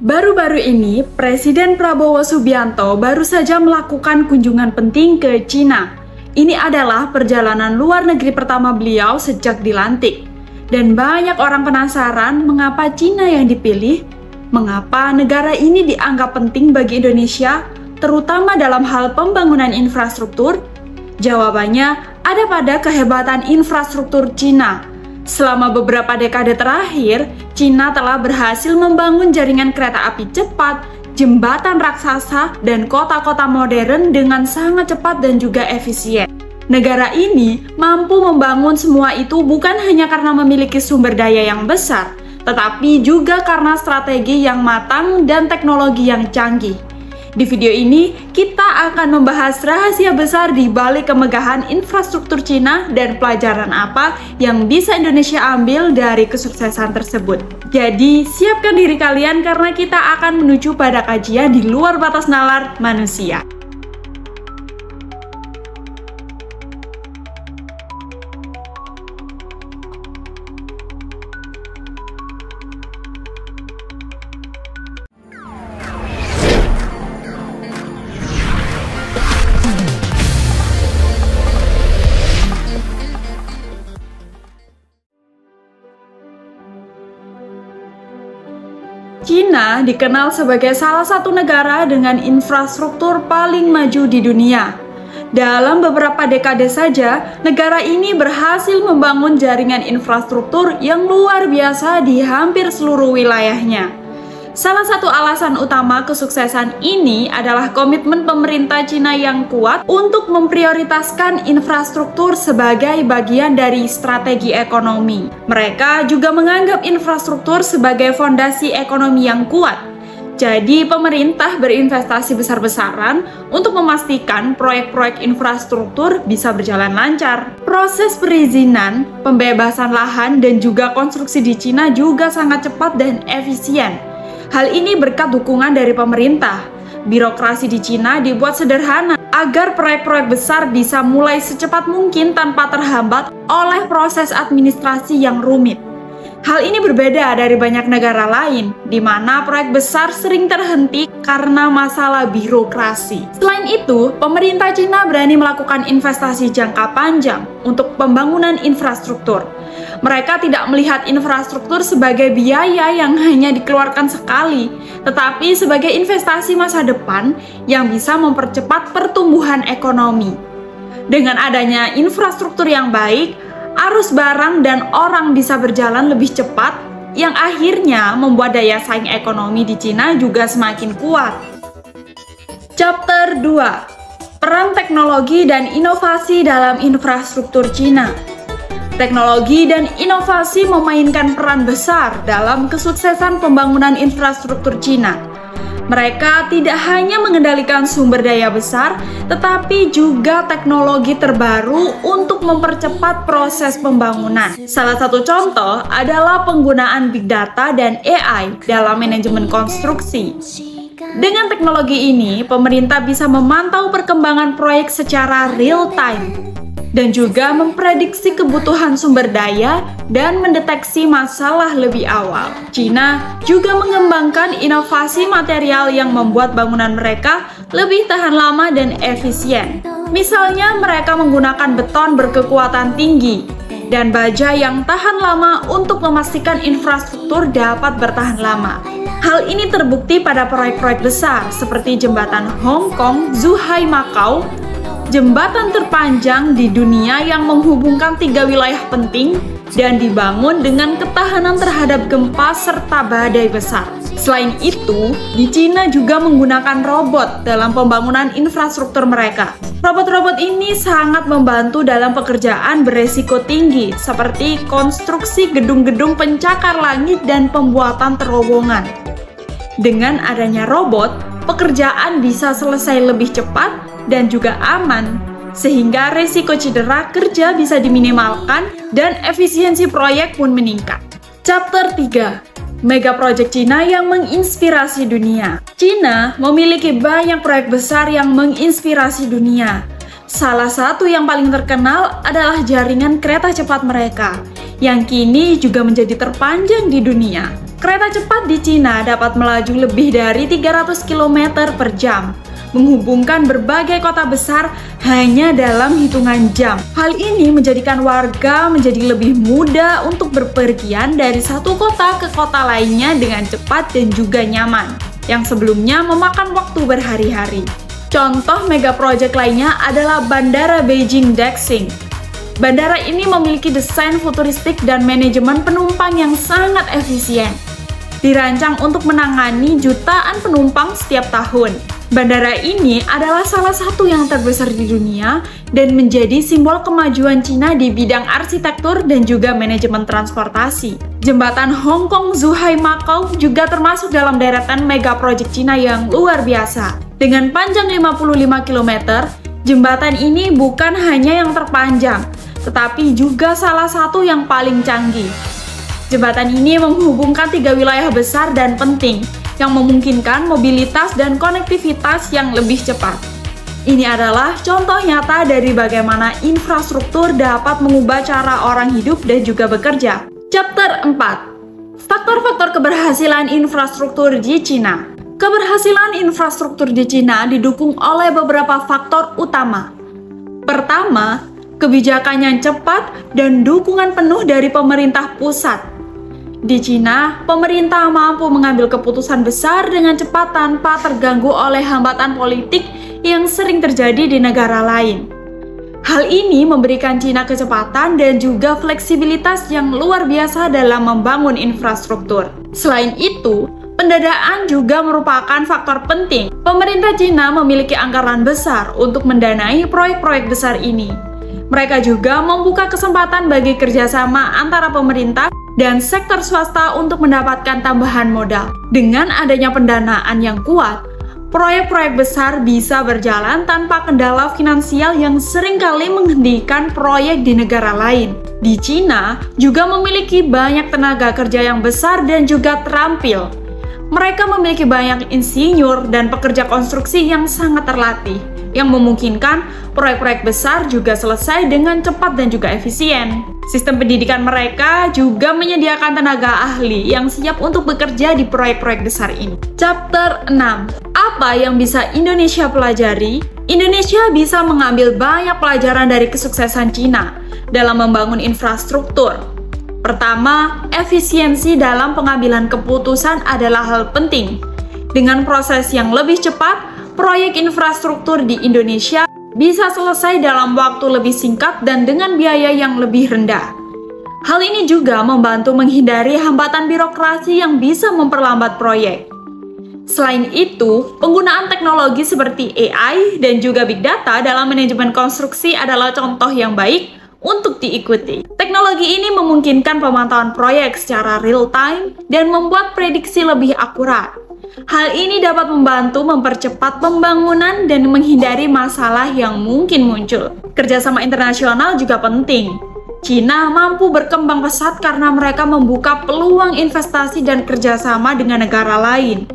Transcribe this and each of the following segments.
Baru-baru ini, Presiden Prabowo Subianto baru saja melakukan kunjungan penting ke Cina. Ini adalah perjalanan luar negeri pertama beliau sejak dilantik. Dan banyak orang penasaran mengapa Cina yang dipilih, mengapa negara ini dianggap penting bagi Indonesia, terutama dalam hal pembangunan infrastruktur. Jawabannya ada pada kehebatan infrastruktur Cina. Selama beberapa dekade terakhir, Cina telah berhasil membangun jaringan kereta api cepat, jembatan raksasa, dan kota-kota modern dengan sangat cepat dan juga efisien. Negara ini mampu membangun semua itu bukan hanya karena memiliki sumber daya yang besar, tetapi juga karena strategi yang matang dan teknologi yang canggih. Di video ini, kita akan membahas rahasia besar di balik kemegahan infrastruktur Cina dan pelajaran apa yang bisa Indonesia ambil dari kesuksesan tersebut. Jadi, siapkan diri kalian karena kita akan menuju pada kajian di luar batas nalar manusia. Cina dikenal sebagai salah satu negara dengan infrastruktur paling maju di dunia. Dalam beberapa dekade saja, negara ini berhasil membangun jaringan infrastruktur yang luar biasa di hampir seluruh wilayahnya. Salah satu alasan utama kesuksesan ini adalah komitmen pemerintah Cina yang kuat untuk memprioritaskan infrastruktur sebagai bagian dari strategi ekonomi. Mereka juga menganggap infrastruktur sebagai fondasi ekonomi yang kuat. Jadi, pemerintah berinvestasi besar-besaran untuk memastikan proyek-proyek infrastruktur bisa berjalan lancar. Proses perizinan, pembebasan lahan, dan juga konstruksi di Cina juga sangat cepat dan efisien. Hal ini berkat dukungan dari pemerintah. Birokrasi di Cina dibuat sederhana agar proyek-proyek besar bisa mulai secepat mungkin tanpa terhambat oleh proses administrasi yang rumit. Hal ini berbeda dari banyak negara lain, di mana proyek besar sering terhenti karena masalah birokrasi. Selain itu, pemerintah Cina berani melakukan investasi jangka panjang untuk pembangunan infrastruktur. Mereka tidak melihat infrastruktur sebagai biaya yang hanya dikeluarkan sekali, tetapi sebagai investasi masa depan yang bisa mempercepat pertumbuhan ekonomi. Dengan adanya infrastruktur yang baik, arus barang dan orang bisa berjalan lebih cepat, yang akhirnya membuat daya saing ekonomi di Cina juga semakin kuat. Chapter 2: Peran teknologi dan inovasi dalam infrastruktur Cina. Teknologi dan inovasi memainkan peran besar dalam kesuksesan pembangunan infrastruktur Cina. Mereka tidak hanya mengendalikan sumber daya besar, tetapi juga teknologi terbaru untuk mempercepat proses pembangunan. Salah satu contoh adalah penggunaan big data dan AI dalam manajemen konstruksi. Dengan teknologi ini, pemerintah bisa memantau perkembangan proyek secara real time dan juga memprediksi kebutuhan sumber daya dan mendeteksi masalah lebih awal. Cina juga mengembangkan inovasi material yang membuat bangunan mereka lebih tahan lama dan efisien. Misalnya, mereka menggunakan beton berkekuatan tinggi dan baja yang tahan lama untuk memastikan infrastruktur dapat bertahan lama. Hal ini terbukti pada proyek-proyek besar seperti jembatan Hong Kong Zhuhai Macau, jembatan terpanjang di dunia yang menghubungkan 3 wilayah penting dan dibangun dengan ketahanan terhadap gempa serta badai besar. Selain itu, di Cina juga menggunakan robot dalam pembangunan infrastruktur mereka. Robot-robot ini sangat membantu dalam pekerjaan beresiko tinggi seperti konstruksi gedung-gedung pencakar langit dan pembuatan terowongan. Dengan adanya robot, pekerjaan bisa selesai lebih cepat dan juga aman, sehingga risiko cedera kerja bisa diminimalkan dan efisiensi proyek pun meningkat. Chapter 3: Mega Project Cina yang menginspirasi dunia. Cina memiliki banyak proyek besar yang menginspirasi dunia. Salah satu yang paling terkenal adalah jaringan kereta cepat mereka, yang kini juga menjadi terpanjang di dunia. Kereta cepat di Cina dapat melaju lebih dari 300 km per jam, menghubungkan berbagai kota besar hanya dalam hitungan jam. Hal ini menjadikan warga menjadi lebih mudah untuk berpergian dari satu kota ke kota lainnya dengan cepat dan juga nyaman, yang sebelumnya memakan waktu berhari-hari. Contoh mega project lainnya adalah Bandara Beijing Daxing. Bandara ini memiliki desain futuristik dan manajemen penumpang yang sangat efisien. Dirancang untuk menangani jutaan penumpang setiap tahun. Bandara ini adalah salah satu yang terbesar di dunia dan menjadi simbol kemajuan Cina di bidang arsitektur dan juga manajemen transportasi. Jembatan Hong Kong Zhuhai Macau juga termasuk dalam deretan mega project Cina yang luar biasa. Dengan panjang 55 km, jembatan ini bukan hanya yang terpanjang, tetapi juga salah satu yang paling canggih. Jembatan ini menghubungkan 3 wilayah besar dan penting, yang memungkinkan mobilitas dan konektivitas yang lebih cepat. Ini adalah contoh nyata dari bagaimana infrastruktur dapat mengubah cara orang hidup dan juga bekerja. Chapter 4. Faktor-faktor keberhasilan infrastruktur di Cina. Keberhasilan infrastruktur di Cina didukung oleh beberapa faktor utama. Pertama, kebijakan yang cepat dan dukungan penuh dari pemerintah pusat. Di Cina, pemerintah mampu mengambil keputusan besar dengan cepat tanpa terganggu oleh hambatan politik yang sering terjadi di negara lain. Hal ini memberikan Cina kecepatan dan juga fleksibilitas yang luar biasa dalam membangun infrastruktur. Selain itu, pendanaan juga merupakan faktor penting. Pemerintah Cina memiliki anggaran besar untuk mendanai proyek-proyek besar ini. Mereka juga membuka kesempatan bagi kerjasama antara pemerintah dan sektor swasta untuk mendapatkan tambahan modal. Dengan adanya pendanaan yang kuat, proyek-proyek besar bisa berjalan tanpa kendala finansial yang seringkali menghentikan proyek di negara lain. Di Cina juga memiliki banyak tenaga kerja yang besar dan juga terampil. Mereka memiliki banyak insinyur dan pekerja konstruksi yang sangat terlatih, yang memungkinkan proyek-proyek besar juga selesai dengan cepat dan juga efisien. Sistem pendidikan mereka juga menyediakan tenaga ahli yang siap untuk bekerja di proyek-proyek besar ini. Chapter 6. Apa yang bisa Indonesia pelajari? Indonesia bisa mengambil banyak pelajaran dari kesuksesan Cina dalam membangun infrastruktur. Pertama, efisiensi dalam pengambilan keputusan adalah hal penting. Dengan proses yang lebih cepat, proyek infrastruktur di Indonesia bisa selesai dalam waktu lebih singkat dan dengan biaya yang lebih rendah. Hal ini juga membantu menghindari hambatan birokrasi yang bisa memperlambat proyek. Selain itu, penggunaan teknologi seperti AI dan juga Big Data dalam manajemen konstruksi adalah contoh yang baik untuk diikuti. Teknologi ini memungkinkan pemantauan proyek secara real-time dan membuat prediksi lebih akurat. Hal ini dapat membantu mempercepat pembangunan dan menghindari masalah yang mungkin muncul. Kerjasama internasional juga penting. Cina mampu berkembang pesat karena mereka membuka peluang investasi dan kerjasama dengan negara lain.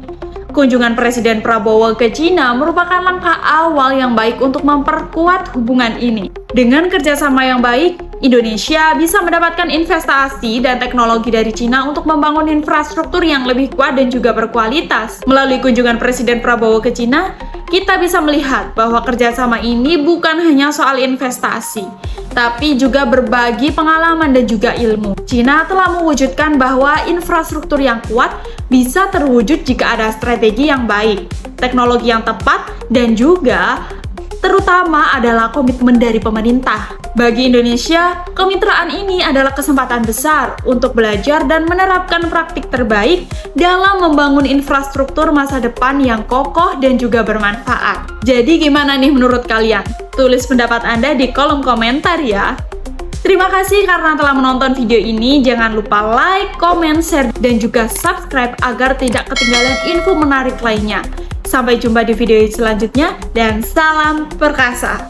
Kunjungan Presiden Prabowo ke Cina merupakan langkah awal yang baik untuk memperkuat hubungan ini. Dengan kerjasama yang baik, Indonesia bisa mendapatkan investasi dan teknologi dari Cina untuk membangun infrastruktur yang lebih kuat dan juga berkualitas. Melalui kunjungan Presiden Prabowo ke Cina, kita bisa melihat bahwa kerjasama ini bukan hanya soal investasi, tapi juga berbagi pengalaman dan juga ilmu. Cina telah mewujudkan bahwa infrastruktur yang kuat bisa terwujud jika ada strategi yang baik, teknologi yang tepat, dan juga terutama adalah komitmen dari pemerintah. Bagi Indonesia, kemitraan ini adalah kesempatan besar untuk belajar dan menerapkan praktik terbaik dalam membangun infrastruktur masa depan yang kokoh dan juga bermanfaat. Jadi gimana nih menurut kalian? Tulis pendapat Anda di kolom komentar ya. Terima kasih karena telah menonton video ini. Jangan lupa like, comment, share, dan juga subscribe agar tidak ketinggalan info menarik lainnya. Sampai jumpa di video selanjutnya dan salam perkasa.